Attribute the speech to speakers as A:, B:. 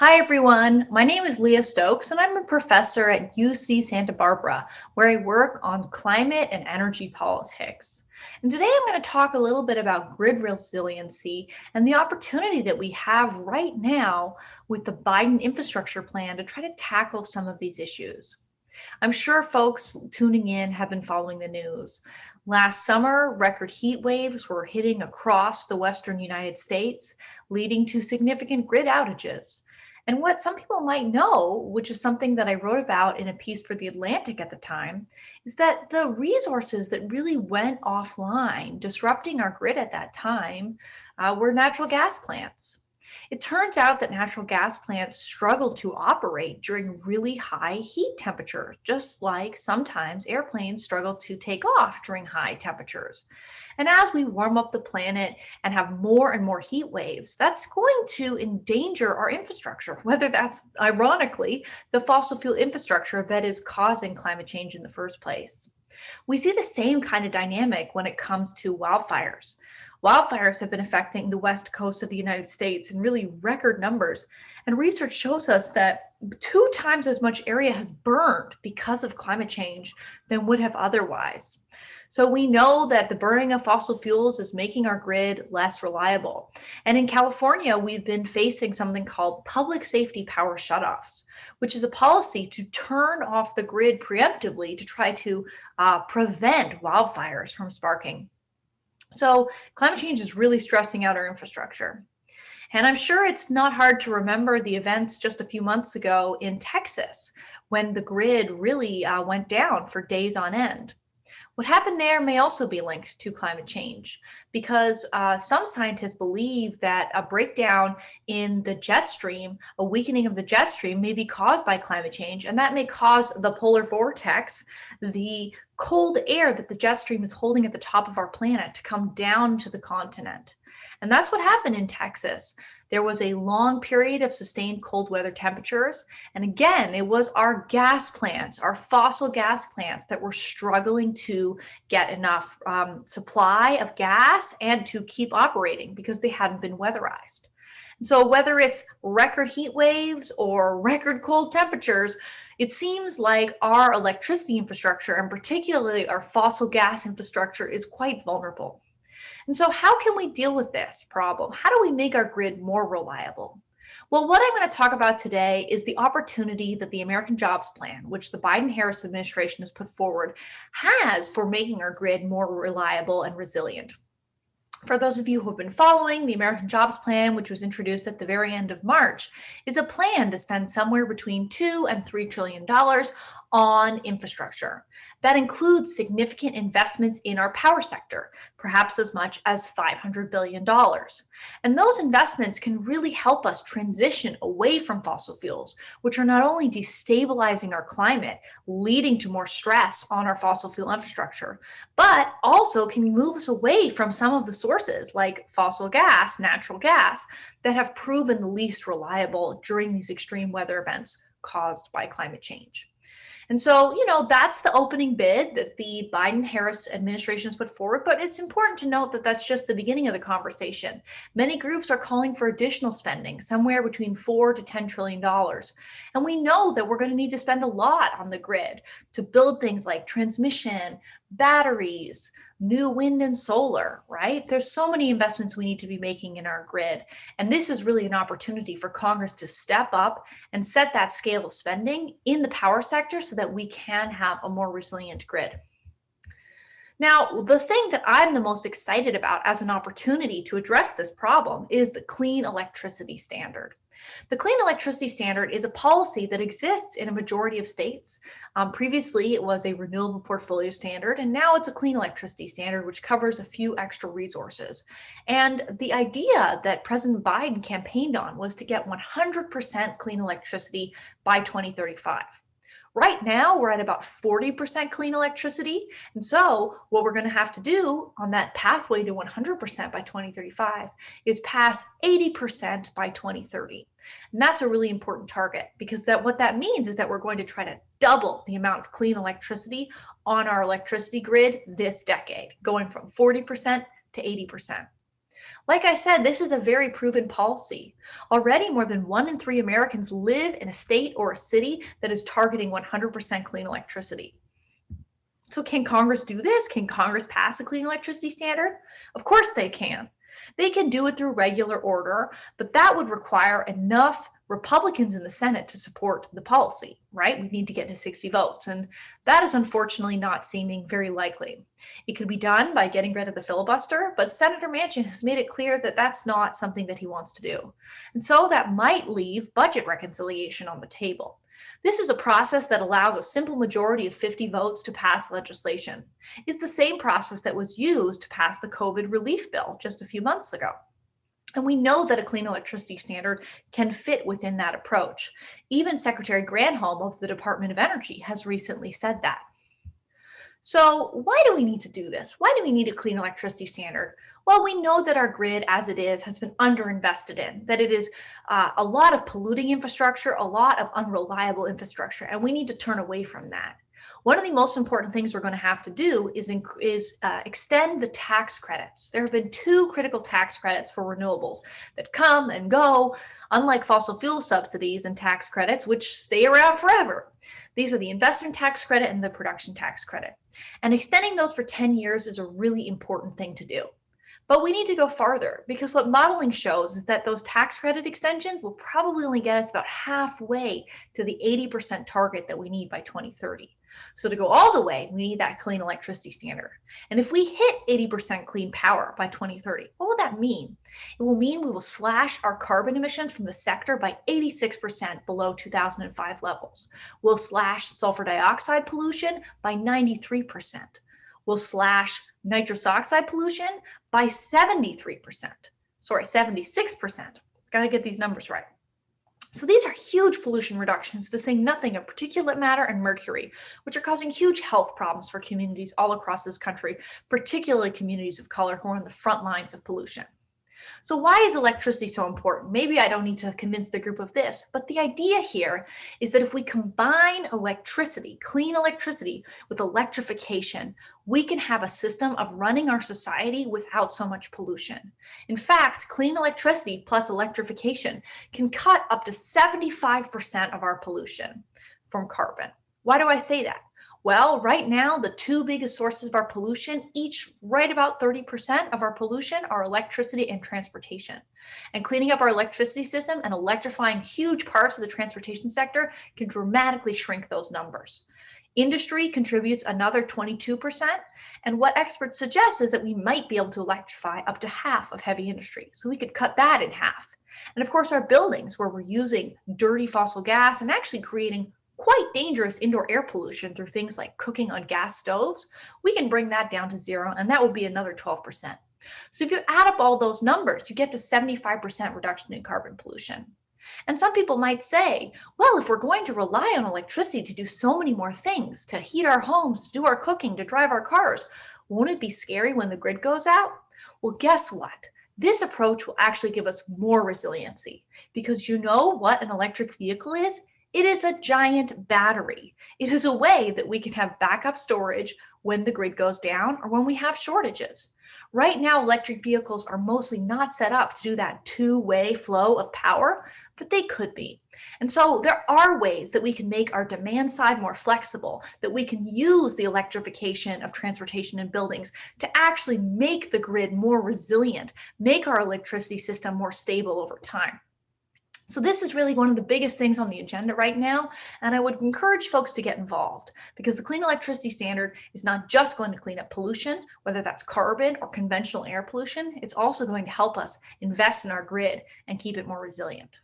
A: Hi everyone, my name is Leah Stokes and I'm a professor at UC Santa Barbara where I work on climate and energy politics. And today I'm going to talk a little bit about grid resiliency and the opportunity that we have right now with the Biden infrastructure plan to try to tackle some of these issues. I'm sure folks tuning in have been following the news. Last summer, record heat waves were hitting across the western United States, leading to significant grid outages. And what some people might know, which is something that I wrote about in a piece for The Atlantic at the time, is that the resources that really went offline, disrupting our grid at that time, were natural gas plants. It turns out that natural gas plants struggle to operate during really high heat temperatures, just like sometimes airplanes struggle to take off during high temperatures. And as we warm up the planet and have more and more heat waves, that's going to endanger our infrastructure, whether that's ironically the fossil fuel infrastructure that is causing climate change in the first place. We see the same kind of dynamic when it comes to wildfires. Wildfires have been affecting the west coast of the United States in really record numbers. And research shows us that 2 times as much area has burned because of climate change than would have otherwise. So we know that the burning of fossil fuels is making our grid less reliable. And in California, we've been facing something called public safety power shutoffs, which is a policy to turn off the grid preemptively to try to prevent wildfires from sparking. So climate change is really stressing out our infrastructure. And I'm sure it's not hard to remember the events just a few months ago in Texas when the grid really went down for days on end. What happened there may also be linked to climate change because some scientists believe that a breakdown in the jet stream, a weakening of the jet stream, may be caused by climate change, and that may cause the polar vortex, the cold air that the jet stream is holding at the top of our planet, to come down to the continent. And that's what happened in Texas. There was a long period of sustained cold weather temperatures. And again, it was our gas plants, our fossil gas plants, that were struggling to get enough supply of gas and to keep operating because they hadn't been weatherized. And so whether it's record heat waves or record cold temperatures, it seems like our electricity infrastructure, and particularly our fossil gas infrastructure, is quite vulnerable. And so how can we deal with this problem? How do we make our grid more reliable? Well, what I'm going to talk about today is the opportunity that the American Jobs Plan, which the Biden-Harris administration has put forward, has for making our grid more reliable and resilient. For those of you who have been following, the American Jobs Plan, which was introduced at the very end of March, is a plan to spend somewhere between $2 and $3 trillion on infrastructure. That includes significant investments in our power sector, perhaps as much as $500 billion. And those investments can really help us transition away from fossil fuels, which are not only destabilizing our climate, leading to more stress on our fossil fuel infrastructure, but also can move us away from some of the sources like fossil gas, natural gas, that have proven the least reliable during these extreme weather events caused by climate change. And so, that's the opening bid that the Biden-Harris administration has put forward, but it's important to note that that's just the beginning of the conversation. Many groups are calling for additional spending, somewhere between $4 to $10 trillion. And we know that we're going to need to spend a lot on the grid to build things like transmission, batteries, new wind and solar, right? There's so many investments we need to be making in our grid. And this is really an opportunity for Congress to step up and set that scale of spending in the power sector so that we can have a more resilient grid. Now, the thing that I'm the most excited about as an opportunity to address this problem is the Clean Electricity Standard. The Clean Electricity Standard is a policy that exists in a majority of states. Previously, it was a renewable portfolio standard, and now it's a clean electricity standard, which covers a few extra resources. And the idea that President Biden campaigned on was to get 100% clean electricity by 2035. Right now, we're at about 40% clean electricity. And so what we're going to have to do on that pathway to 100% by 2035 is pass 80% by 2030. And that's a really important target because what that means is that we're going to try to double the amount of clean electricity on our electricity grid this decade, going from 40% to 80%. Like I said, this is a very proven policy. Already, more than 1 in 3 Americans live in a state or a city that is targeting 100% clean electricity. So can Congress do this? Can Congress pass a clean electricity standard? Of course they can. They can do it through regular order, but that would require enough Republicans in the Senate to support the policy, right? We need to get to 60 votes, and that is unfortunately not seeming very likely. It could be done by getting rid of the filibuster, but Senator Manchin has made it clear that that's not something that he wants to do. And so that might leave budget reconciliation on the table. This is a process that allows a simple majority of 50 votes to pass legislation. It's the same process that was used to pass the COVID relief bill just a few months ago. And we know that a clean electricity standard can fit within that approach. Even Secretary Granholm of the Department of Energy has recently said that. So why do we need to do this? Why do we need a clean electricity standard? Well, we know that our grid as it is has been underinvested in, that it is a lot of polluting infrastructure, a lot of unreliable infrastructure, and we need to turn away from that. One of the most important things we're going to have to do is extend the tax credits. There have been 2 critical tax credits for renewables that come and go, unlike fossil fuel subsidies and tax credits, which stay around forever. These are the investment tax credit and the production tax credit. And extending those for 10 years is a really important thing to do. But we need to go farther, because what modeling shows is that those tax credit extensions will probably only get us about halfway to the 80% target that we need by 2030. So to go all the way, we need that clean electricity standard. And if we hit 80% clean power by 2030, what will that mean? It will mean we will slash our carbon emissions from the sector by 86% below 2005 levels. We'll slash sulfur dioxide pollution by 93%. We'll slash nitrous oxide pollution by 73%. Sorry, 76%. Got to get these numbers right. So these are huge pollution reductions, to say nothing of particulate matter and mercury, which are causing huge health problems for communities all across this country, particularly communities of color who are on the front lines of pollution. So why is electricity so important? Maybe I don't need to convince the group of this, but the idea here is that if we combine electricity, clean electricity, with electrification, we can have a system of running our society without so much pollution. In fact, clean electricity plus electrification can cut up to 75% of our pollution from carbon. Why do I say that? Well, right now, the 2 biggest sources of our pollution, each right about 30% of our pollution, are electricity and transportation. And cleaning up our electricity system and electrifying huge parts of the transportation sector can dramatically shrink those numbers. Industry contributes another 22%, and what experts suggest is that we might be able to electrify up to half of heavy industry. So we could cut that in half. And of course, our buildings, where we're using dirty fossil gas and actually creating quite dangerous indoor air pollution through things like cooking on gas stoves, we can bring that down to 0, and that would be another 12%. So if you add up all those numbers, you get to 75% reduction in carbon pollution. And some people might say, well, if we're going to rely on electricity to do so many more things, to heat our homes, to do our cooking, to drive our cars, won't it be scary when the grid goes out? Well, guess what? This approach will actually give us more resiliency, because you know what an electric vehicle is? It is a giant battery. It is a way that we can have backup storage when the grid goes down or when we have shortages. Right now, electric vehicles are mostly not set up to do that 2-way flow of power, but they could be. And so there are ways that we can make our demand side more flexible, that we can use the electrification of transportation and buildings to actually make the grid more resilient, make our electricity system more stable over time. So this is really one of the biggest things on the agenda right now, and I would encourage folks to get involved, because the Clean Electricity Standard is not just going to clean up pollution, whether that's carbon or conventional air pollution. It's also going to help us invest in our grid and keep it more resilient.